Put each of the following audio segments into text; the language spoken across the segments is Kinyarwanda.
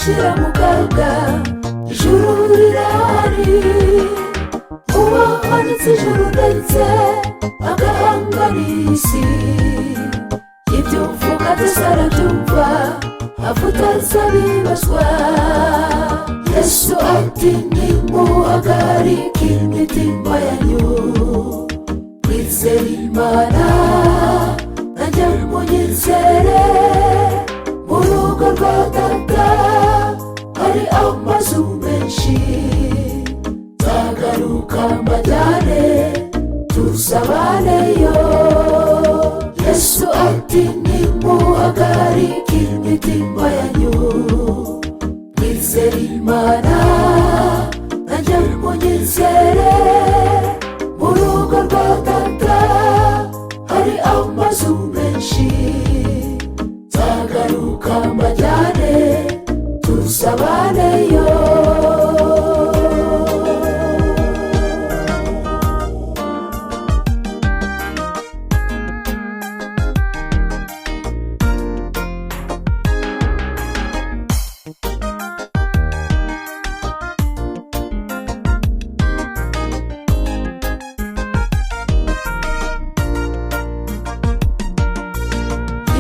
wishyira mu kaga, ijuru rirahari. Uwahanitse ijuru ndetse agahanga n'isi, ibyo uvuga byose arabyumva, avuga azabibazwa. Yesu ati nimuhagarike imitima yanyu, mwizere Imana nanjye munyizere. Mu rugo rwa Data hari amazu menshi, nzagaruka mbajyane tuzabaneyo. Yesu ati nimuhagarike imitima yanyu, mwizere Imana nanjye munyizere. Mu rugo rwa Data hari amazu menshi, nzagaruka mbajyane tuzabaneyo.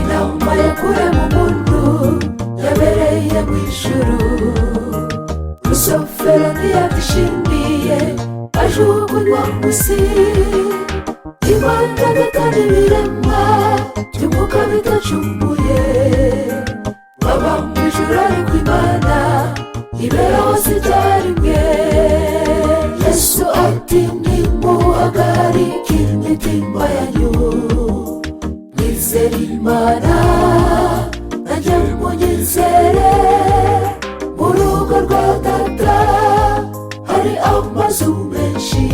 Inama yakure mu muntu yabereye mu ijuru, rusofero ntiyabyishimiye ajugunywa munsi. Imana Data n'ibiremwa by'umwuka bidacumuye, baba mu ijuru ariko Imana ibera hose icyarimwe. Yesu ati nimuhagarike imitima yanyu, mwizere Imana nanjye munyizere. Mu rugo rwa Data hari amazu menshi,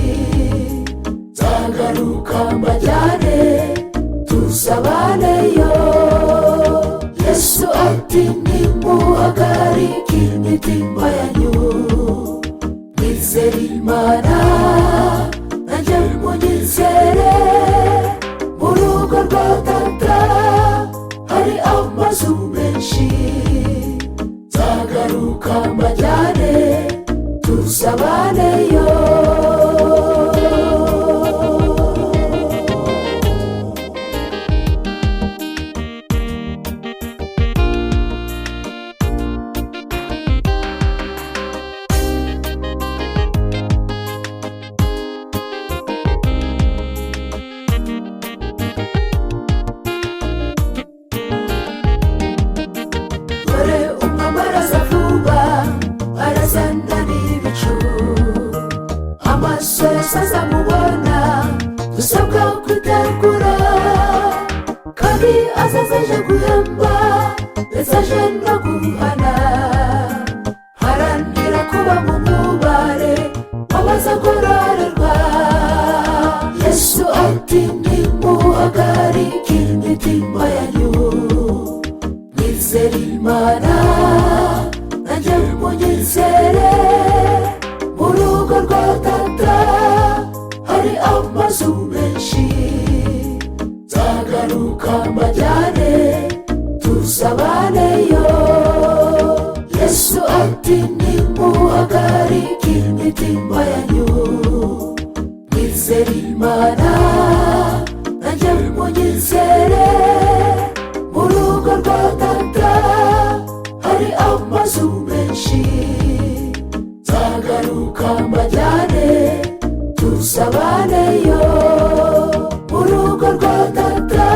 nzagaruka mbajyane tuzabaneyo. Yesu ati nimuhagarike imitima yanyu, mwizere Imana nanjye munyizere. Mu rugo rwa Data hari amazu menshi, nzagaruka mbajyane tuzabaneyo. Amaso yose azamubona, dusabwa kwitegura, kandi azaza aje guhemba ndetse aje no guhana. Haranira kuba mu mubare w'abazagororerwa. Yesu ati nimuhagarike imitima yanyu, mwizere Imana nanjye munyizere. Mu rugo rwa Data hari amazu menshi, nzagaruka mbajyane tuzabaneyo. Yesu ati nimuhagarike imitima yanyu, mwizere Imana nanjye munyizere. Mu rugo rwa Data hari amazu menshi, nzagaruka mbajyane tuzabaneyo. Mu rugo rwa Data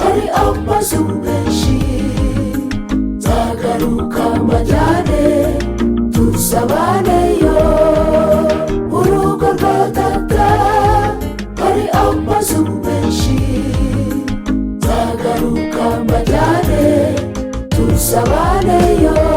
hari amazu menshi, nzagaruka mbajyane tuzabaneyo. Mu rugo rwa Data hari amazu menshi, nzagaruka mbajyane tuzabaneyo.